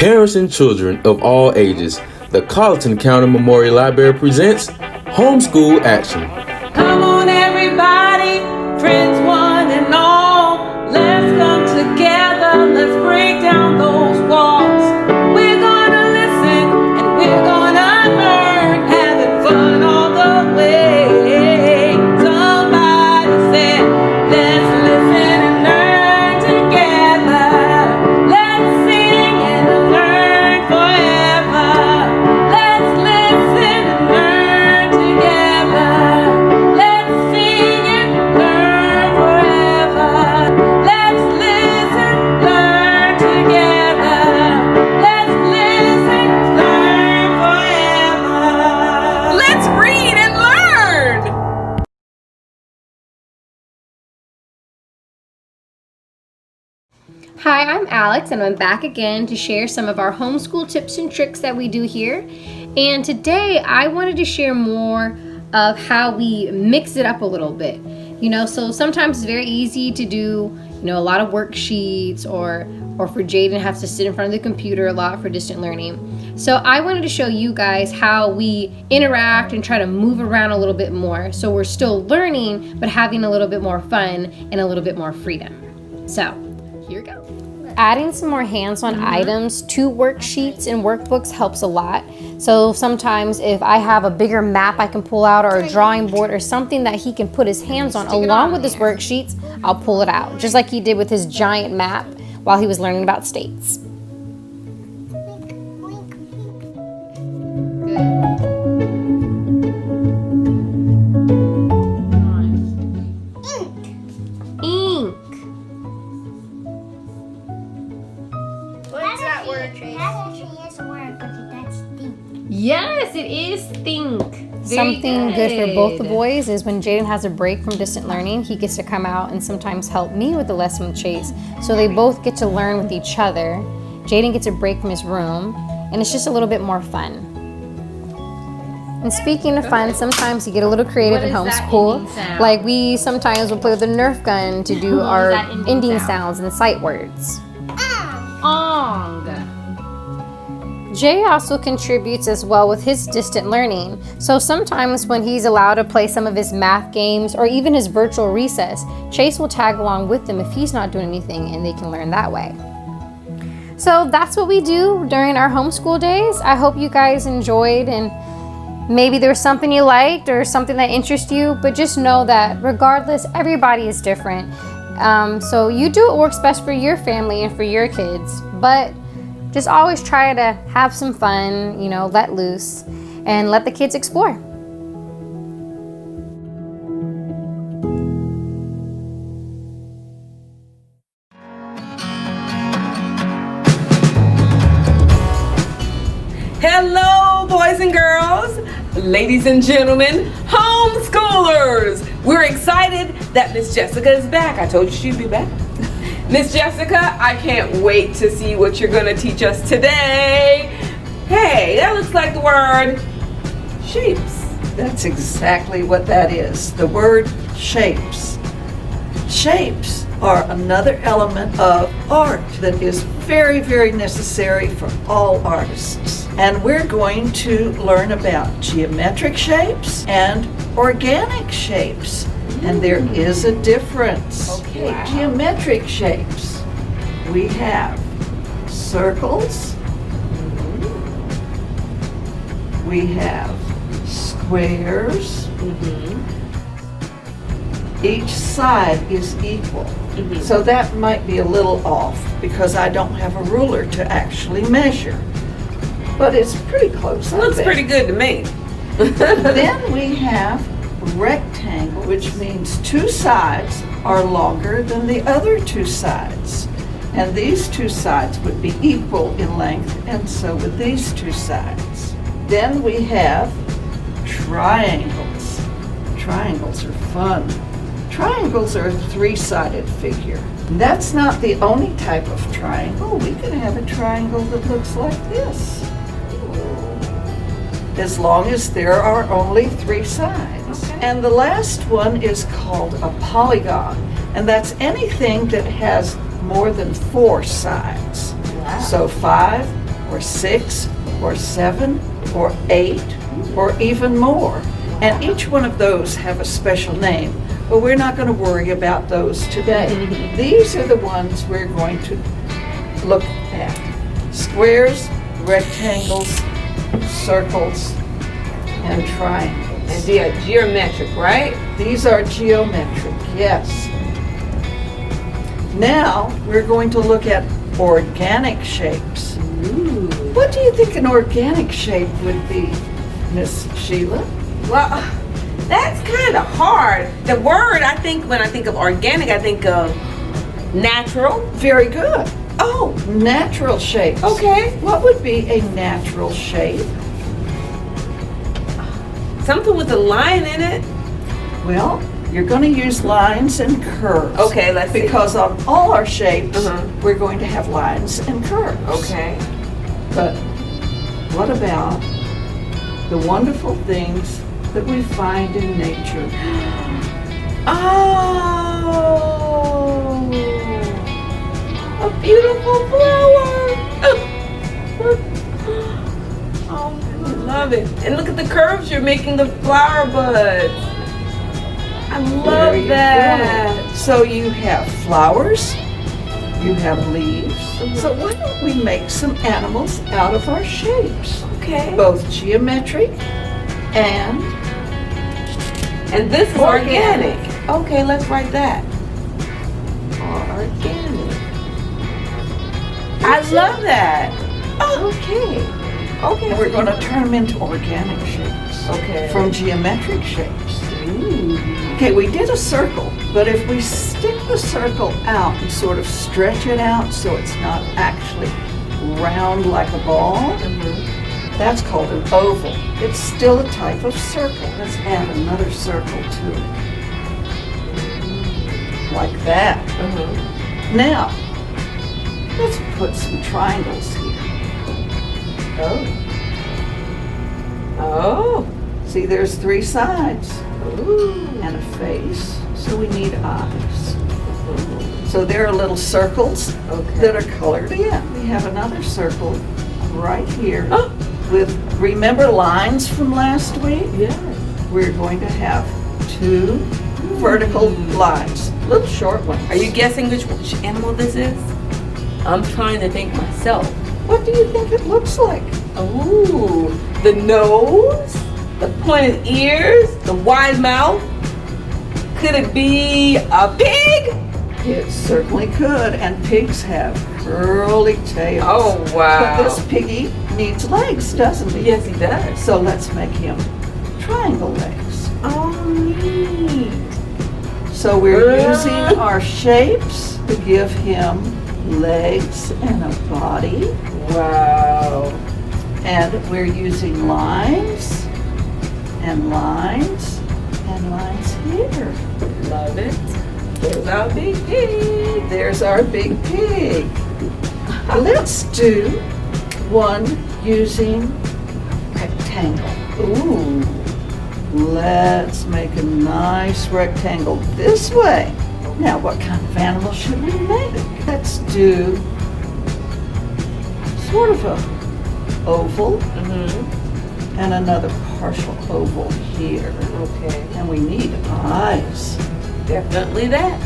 Parents and children of all ages, the Colleton County Memorial Library presents Homeschool Action. Come on everybody, friends one and all, let's come together, let's break down those walls. We're gonna listen and we're gonna learn, having fun all the way. Somebody said, let's listen and learn together. Let's sing and learn forever. Let's listen and learn together. Let's sing and learn forever. Let's listen, learn together. Let's listen, learn forever. Let's read and learn. Hi, I'm Alex and I'm back again to share some of our homeschool tips and tricks that we do here. And today I wanted to share more of how we mix it up a little bit. So sometimes it's very easy to do, a lot of worksheets or for Jaden have to sit in front of the computer a lot for distant learning. So I wanted to show you guys how we interact and try to move around a little bit more. So we're still learning, but having a little bit more fun and a little bit more freedom. So here we go. Adding some more hands-on items to worksheets and workbooks helps a lot. So sometimes if I have a bigger map I can pull out or a drawing board or something that he can put his hands on along with his worksheets, I'll pull it out. Just like he did with his giant map while he was learning about states. Yes, it is think. Something good for both the boys is when Jaden has a break from distant learning, he gets to come out and sometimes help me with the lesson with Chase. So they both get to learn with each other. Jaden gets a break from his room, and it's just a little bit more fun. And speaking of fun, sometimes you get a little creative in homeschool. Like we sometimes will play with a Nerf gun to do our ending sounds and sight words. Ong. Jay also contributes as well with his distant learning. So sometimes when he's allowed to play some of his math games or even his virtual recess, Chase will tag along with them if he's not doing anything and they can learn that way. So that's what we do during our homeschool days. I hope you guys enjoyed and maybe there was something you liked or something that interests you, but just know that regardless, everybody is different. So you do what works best for your family and for your kids, but just always try to have some fun, let loose and let the kids explore. Hello, boys and girls, ladies and gentlemen, homeschoolers. We're excited that Miss Jessica is back. I told you she'd be back. Miss Jessica, I can't wait to see what you're going to teach us today. Hey, that looks like the word shapes. That's exactly what that is, the word shapes. Shapes are another element of art that is very, very necessary for all artists. And we're going to learn about geometric shapes and organic shapes. And there is a difference. Okay. Wow. Geometric shapes. We have circles. We have squares. Each side is equal. So that might be a little off because I don't have a ruler to actually measure. But it's pretty close. Looks pretty good to me. Then we have rectangle, which means two sides are longer than the other two sides. And these two sides would be equal in length, and so would these two sides. Then we have triangles. Triangles are fun. Triangles are a three-sided figure. That's not the only type of triangle. We can have a triangle that looks like this, as long as there are only three sides. Okay. And the last one is called a polygon, and that's anything that has more than four sides. Wow. So 5 or 6 or 7 or 8 or even more. And each one of those have a special name, but we're not going to worry about those today. These are the ones we're going to look at. Squares, rectangles, circles, and triangles. And they are geometric, right? These are geometric, yes. Now we're going to look at organic shapes. Ooh. What do you think an organic shape would be, Miss Sheila? Well, that's kind of hard. The word, I think, when I think of organic, I think of natural. Very good. Oh, Natural shapes. okay. What would be a natural shape? Something with a line in it. Well, you're going to use lines and curves. Okay, let's see. Because on all our shapes, Uh-huh. we're going to have lines and curves. Okay. But what about the wonderful things that we find in nature? Oh, a beautiful flower. Oh, I love it. And look at the curves you're making the flower buds. I There love you that. go. So you have flowers, you have leaves. Mhm. So why don't we make some animals out of our shapes? Okay. Both geometric and And this is Organic. organic. Okay, let's write that. Organic. I love that. Oh, okay. okay. And we're going to turn them into organic shapes. Okay. From geometric shapes. Ooh. Okay, we did a circle, but if we stick the circle out and sort of stretch it out so it's not actually round like a ball, Mhm. that's called an oval. It's still a type of circle. Let's add another circle to it. Like that. Mhm. Now, let's put some triangles here. Oh. Oh. See, there's 3 sides Ooh. and a face, so we need eyes. So there are little circles Okay. that are colored in. We have another circle right here Oh. with, remember lines from last week? Yes. We're going to have 2 vertical lines, little short ones. Are you guessing which animal this is? I'm trying to think myself. What do you think it looks like? Ooh, the nose, the pointed ears, the wide mouth. Could it be a pig? It certainly could, and pigs have curly tails. Oh, wow. But this piggy needs legs, doesn't he? Yes, he does. So let's make him triangle legs. Oh, neat. So we're using our shapes to give him legs and a body. Wow. And we're using lines and lines and lines here. Love it. There's our big pig. There's our big pig. Let's do one using rectangle. Ooh. Let's make a nice rectangle this way. Now, what kind of animal should we make? Let's do sort of a oval Mm-hmm. and another partial oval here. Okay. And we need eyes. Definitely that.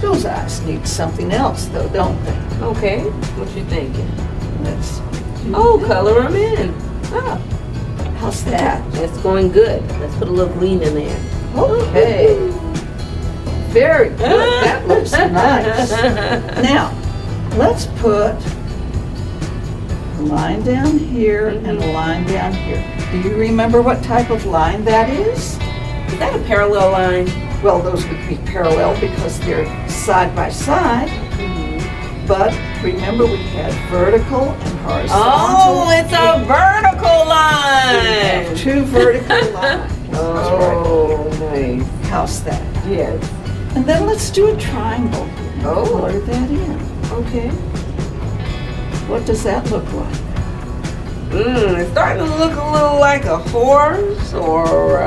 Those eyes need something else though, don't they? Okay. What you thinking? Let's do Oh, that. color them in. Oh, How's that? that's going good. Let's put a little green in there. Okay. Very good. That looks nice. Now, let's put a line down here and a line down here. Do you remember what type of line that is? Is that a parallel line? Well, those would be parallel because they're side by side. But remember, we had vertical and horizontal. Oh, it's a vertical We line. have 2 vertical lines. Oh, nice. How's that? Yes. And then let's do a triangle. And Oh. color that in. Okay. What does that look like? It's starting to look a little like a horse or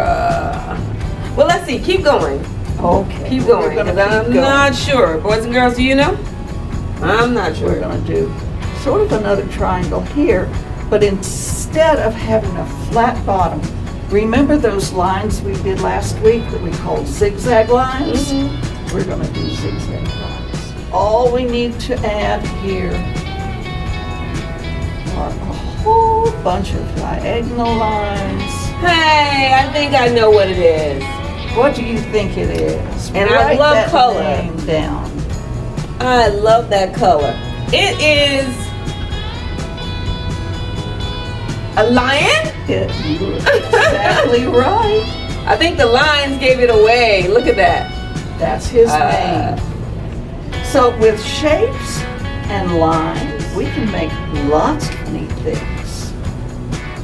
well, let's see. Keep going. Okay. Keep we're going. gonna 'Cause keep I'm going. not sure. Boys and girls, do you know? I'm not sure. We're going to do sort of another triangle here, but instead of having a flat bottom, remember those lines we did last week that we called zigzag lines? We're going to do zigzag lines. All we need to add here are a whole bunch of diagonal lines. Hey, I think I know what it is. What do you think it is? And I Write love that color. name down. I love that color. It is a lion? You're exactly right. I think the lines gave it away. Look at that. That's his name. So with shapes and lines, we can make lots of neat things.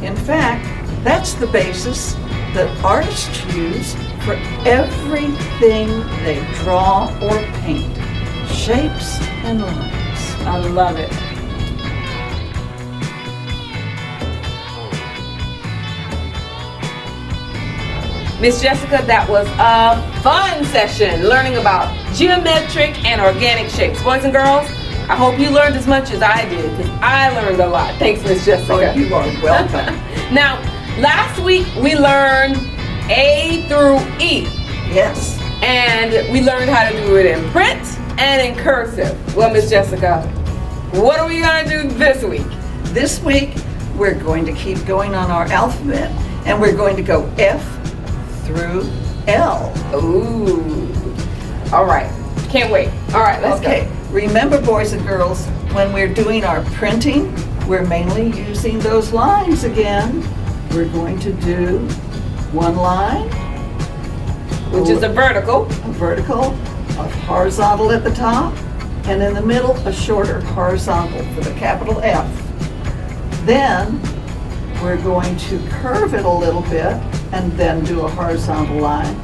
In fact, that's the basis that artists use for everything they draw or paint. Shapes and lines. I love it. Miss Jessica, that was a fun session learning about geometric and organic shapes. Boys and girls, I hope you learned as much as I did, because I learned a lot. Thanks, Miss Jessica. Oh, you are welcome. Now, last week we learned A through E. Yes. And we learned how to do it in print and in cursive. Well, Miss Jessica, what are we going to do this week? This week, we're going to keep going on our alphabet, and we're going to go F through L. Ooh. All right. Can't wait. All right, let's Okay, remember, boys and girls, when we're doing our printing, we're mainly using those lines again. We're going to do one line, go. Which is a vertical. a vertical, a horizontal at the top, and in the middle, a shorter horizontal for the capital F. Then, we're going to curve it a little bit and then do a horizontal line.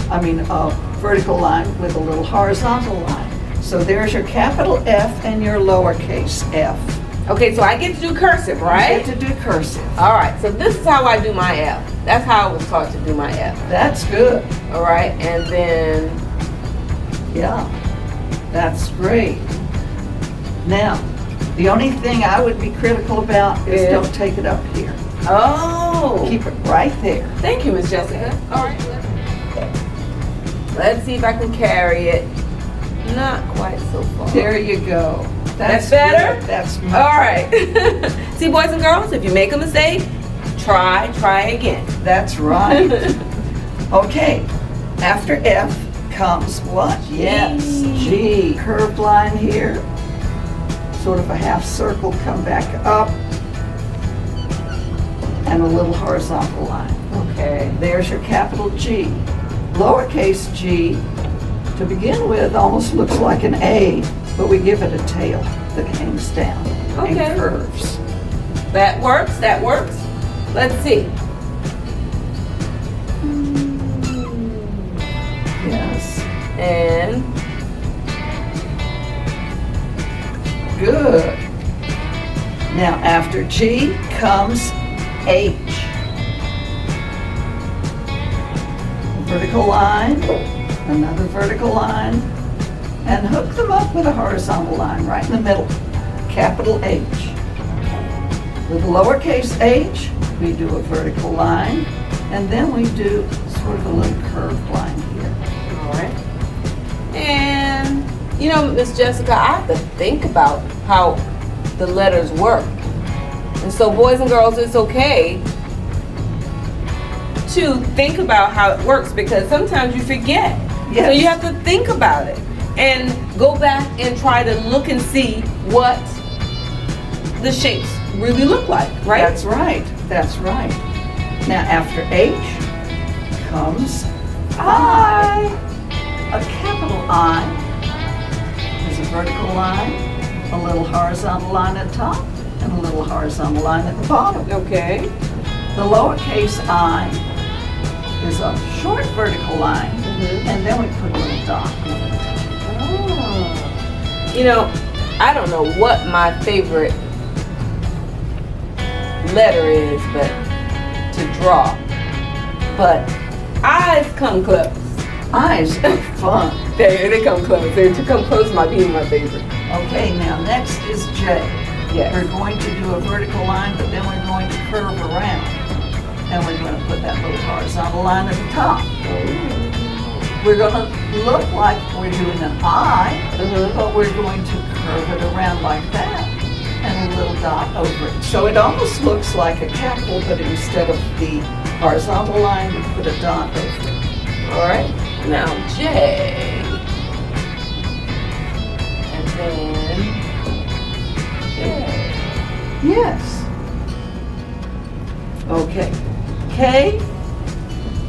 A vertical line with a little horizontal line. So there's your capital F and your lowercase f. Okay, so I get to do cursive, You right? get to do cursive. All right, so this is how I do my F. That's how I was taught to do my F. That's good. All right, and then, Yeah, that's great. Now, the only thing I would be critical about is Yeah. don't take it up here. oh. Keep it right there. Thank you, Miss Jessica. All right, let's see if I can carry it. Not quite so far. There you go. That's better? good. That's much All right. See, boys and girls, if you make a mistake, try again. That's right. Okay, after F comes what? Yes, G. Curved line here. Sort of a half circle, come back up. And a little horizontal line. Okay. There's your capital G. Lowercase g, to begin with, almost looks like an A, but we give it a tail that hangs down Okay. and curves. That works. Let's see. Yes, And good. Now after G comes H. Vertical line, another vertical line, and hook them up with a horizontal line right in the middle, capital H. With lowercase h, we do a vertical line, and then we do sort of a little curved line here. all right. And Miss Jessica, I have to think about how the letters work. And so, boys and girls, it's okay to think about how it works, because sometimes you forget. Yes. So you have to think about it and go back and try to look and see what the shapes really look like, right? That's right. That's right. Now after H comes I. A capital I is a vertical line, a little horizontal line at the top, and a little horizontal line at the bottom. Okay. The lowercase I is a short vertical line, and then we put a little dot over the top. I don't know what my favorite letter is, but to draw. But I's come close. Eyes are fun. They come close. They come close might be my favorite. Okay, now next is J. Yes. We're going to do a vertical line, but then we're going to curve around. And we're going to put that little horizontal line at the top. We're going to look like we're doing an I, but we're going to curve it around like that and a little dot over it. So it almost looks like a capital, but instead of the horizontal line, we put a dot over it. All right. Now J. And then J. Yes. Okay. K,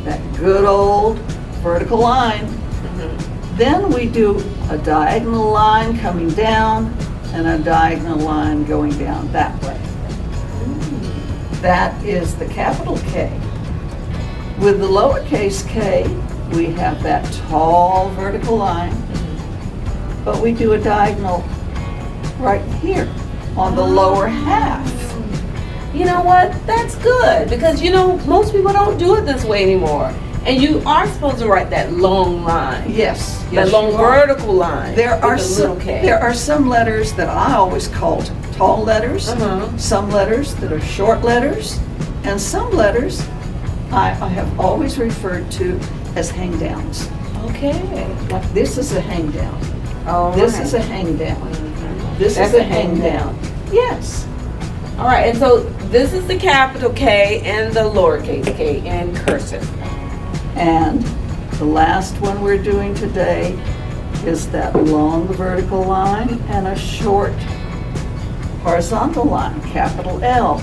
that good old vertical line. Then we do a diagonal line coming down and a diagonal line going down that way. That is the capital K. With the lowercase k, we have that tall vertical line, but we do a diagonal right here on the lower half. You know what? That's good because most people don't do it this way anymore. And you are supposed to write that long line. Yes. That long vertical line. There are with the little K. there are some letters that I always called tall letters, some letters that are short letters, and some letters I have always referred to as hang downs. Okay. Like this is a hang down. All This right. is a hang down. This That's is a a hang down. Yes. All right, and so this is the capital K and the lowercase k in cursive. And the last one we're doing today is that long vertical line and a short horizontal line, capital L.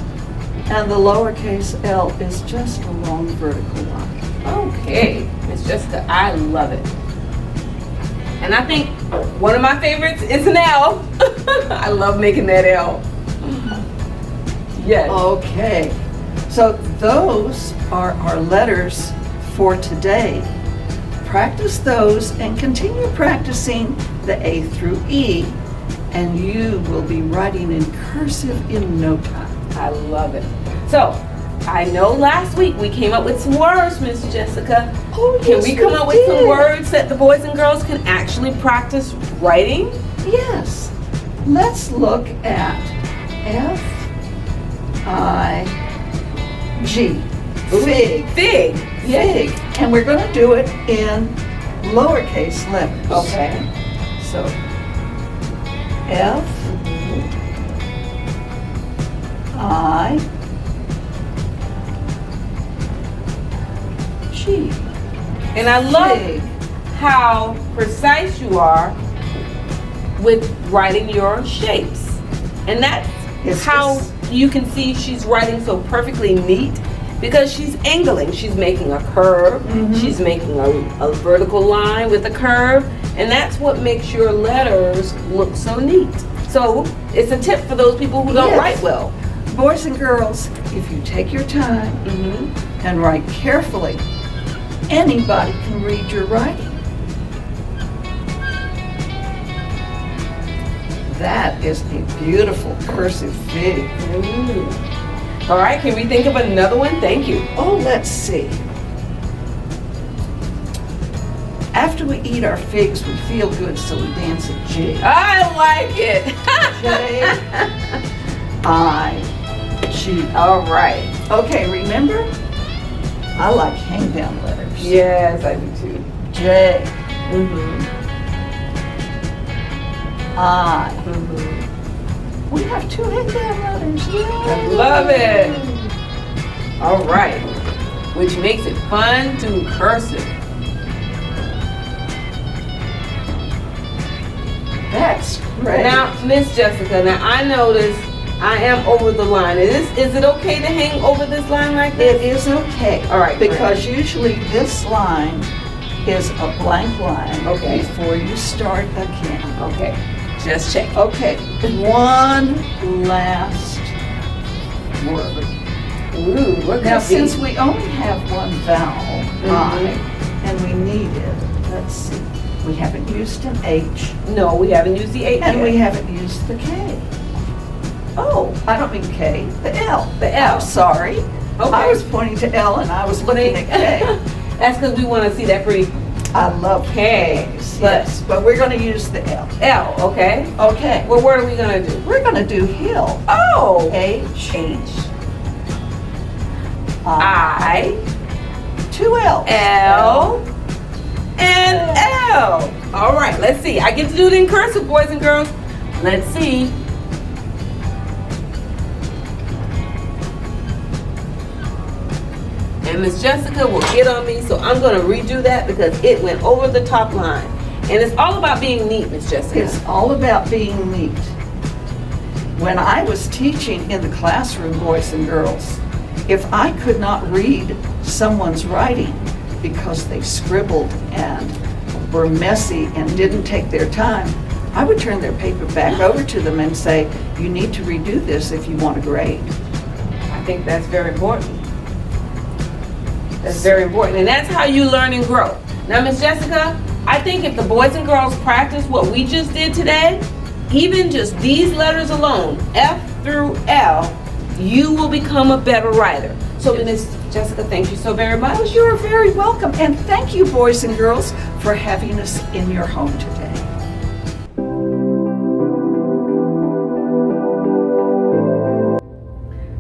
And the lowercase l is just a long vertical line. Okay, Miss Jessica, I love it. And I think one of my favorites is an L. I love making that L. Yes. Okay, so those are our letters for today. Practice those and continue practicing the A through E, and you will be writing in cursive in no time. I love it. So, I know last week we came up with some words, Miss Jessica. Oh, Can we come up with some words that the boys and girls can actually practice writing? Yes. Let's look at F-I-G. Fig. Fig. Fig. And we're going to do it in lowercase letters. Okay. So, F I G. And I love Fig. how precise you are with writing your shapes. And that's Yes, how yes. you can see she's writing so perfectly neat because she's angling. She's making a curve. She's making a vertical line with a curve. And that's what makes your letters look so neat. So it's a tip for those people who don't Yes. write well. Boys and girls, if you take your time and write carefully, anybody can read your writing. That is a beautiful cursive fig. All right, can we think of another one? Thank you. Oh, let's see. After we eat our figs, we feel good, so we dance a jig. I like it. J-I-G. All right. Okay, remember? I like hang down letters. Yes, I do too. J. I. We have two hang down letters. Yay. I love it. All right. Which makes it fun to cursive. That's great. Now, Miss Jessica, now I notice I am over the line. Is it okay to hang over this line like this? It is okay. All right, Because usually this line is a blank line Okay. before you start again. Okay, just check. Okay, one last word. Ooh, what Now, could be? since we only have one vowel, I, and we need it, let's see, we haven't used an H, No, we haven't used the H and yet. we haven't used the K. Oh, I don't mean K, the L. The L. I'm sorry. Okay. I was pointing to L and I was looking at K. That's because we want to see that pretty I love K. Ks. is, yes, but we're going to use the L. L, okay. Okay, Well, what are we gonna do? we're going to do hill. Oh, H, I, 2 L's. L, and L. All right, let's see. I get to do it in cursive, boys and girls. Let's see. And Miss Jessica will get on me, so I'm going to redo that because it went over the top line. And it's all about being neat, Miss Jessica. It's all about being neat. When I was teaching in the classroom, boys and girls, if I could not read someone's writing because they scribbled and were messy and didn't take their time, I would turn their paper back over to them and say, you need to redo this if you want a grade. I think that's very important. That's very important. And that's how you learn and grow. Now, Miss Jessica, I think if the boys and girls practice what we just did today, even just these letters alone, F through L, you will become a better writer. So, Miss Jessica, thank you so very much. Well, you are very welcome. And thank you, boys and girls, for having us in your home today.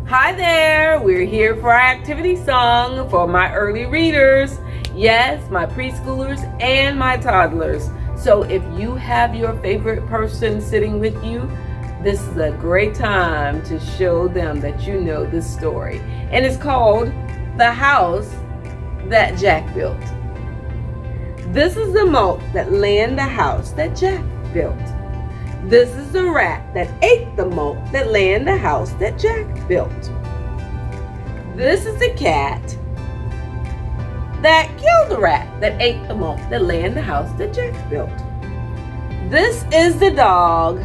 Hi there, we're here for our activity song for my early readers. Yes, my preschoolers and my toddlers. So if you have your favorite person sitting with you, this is a great time to show them that you know this story. And it's called The House That Jack Built. This is the moat that lay in the house that Jack built. This is the rat that ate the moat that lay in the house that Jack built. This is the cat that killed the rat that ate the moat that lay in the house that Jack built. This is the dog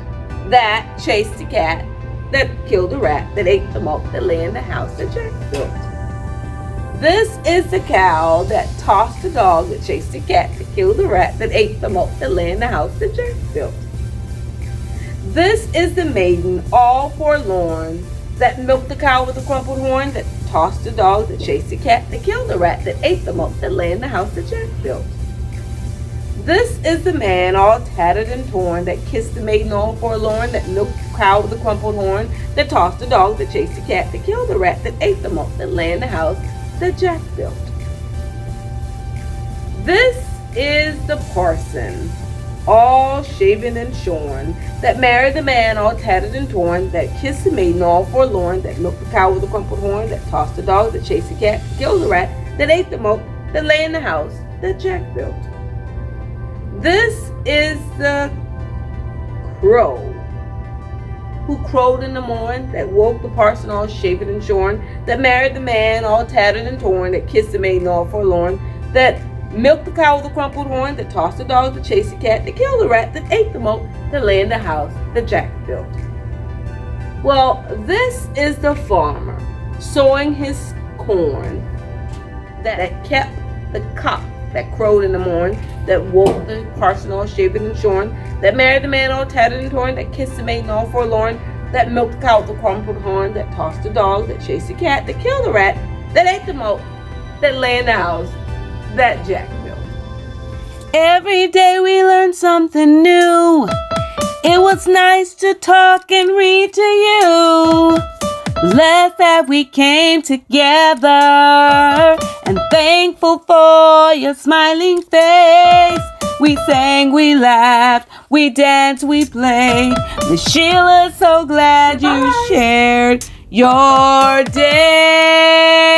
that chased the cat that killed the rat that ate the moat that lay in the house that Jack built. This is the cow that tossed the dog that chased the cat that killed the rat that ate the moat that lay in the house that Jack built. This is the maiden, all forlorn, that milked the cow with a crumpled horn, that tossed the dog, that chased the cat, that killed the rat, that ate the moat, that lay in the house that Jack built. This is the man, all tattered and torn, that kissed the maiden, all forlorn, that milked the cow with a crumpled horn, that tossed the dog, that chased the cat, that killed the rat, that ate the moat, that lay in the house that Jack built. This is the parson, all shaven and shorn, that married the man all tattered and torn, that kissed the maiden all forlorn, that milked the cow with a crumpled horn, that tossed the dog, that chased the cat, that killed the rat, that ate the moat, that lay in the house that Jack built. This is the crow, who crowed in the morn, that woke the parson all shaven and shorn, that married the man all tattered and torn, that kissed the maiden all forlorn, that milked the cow with a crumpled horn, that tossed the dog, that chased the cat, that killed the rat, that ate the moat, that lay in the house that Jack built. Well, this is the farmer sowing his corn, that kept the cock that crowed in the morn, that woke the parson all shaven and shorn, that married the man all tattered and torn, that kissed the maiden all forlorn, that milked the cow with a crumpled horn, that tossed the dog, that chased the cat, that killed the rat, that ate the moat, that lay in the house that Jack built. Every day we learn something new. It was nice to talk and read to you. Glad that we came together and thankful for your smiling face. We sang, we laughed, we danced, we played. Miss Sheila, so glad you shared your day.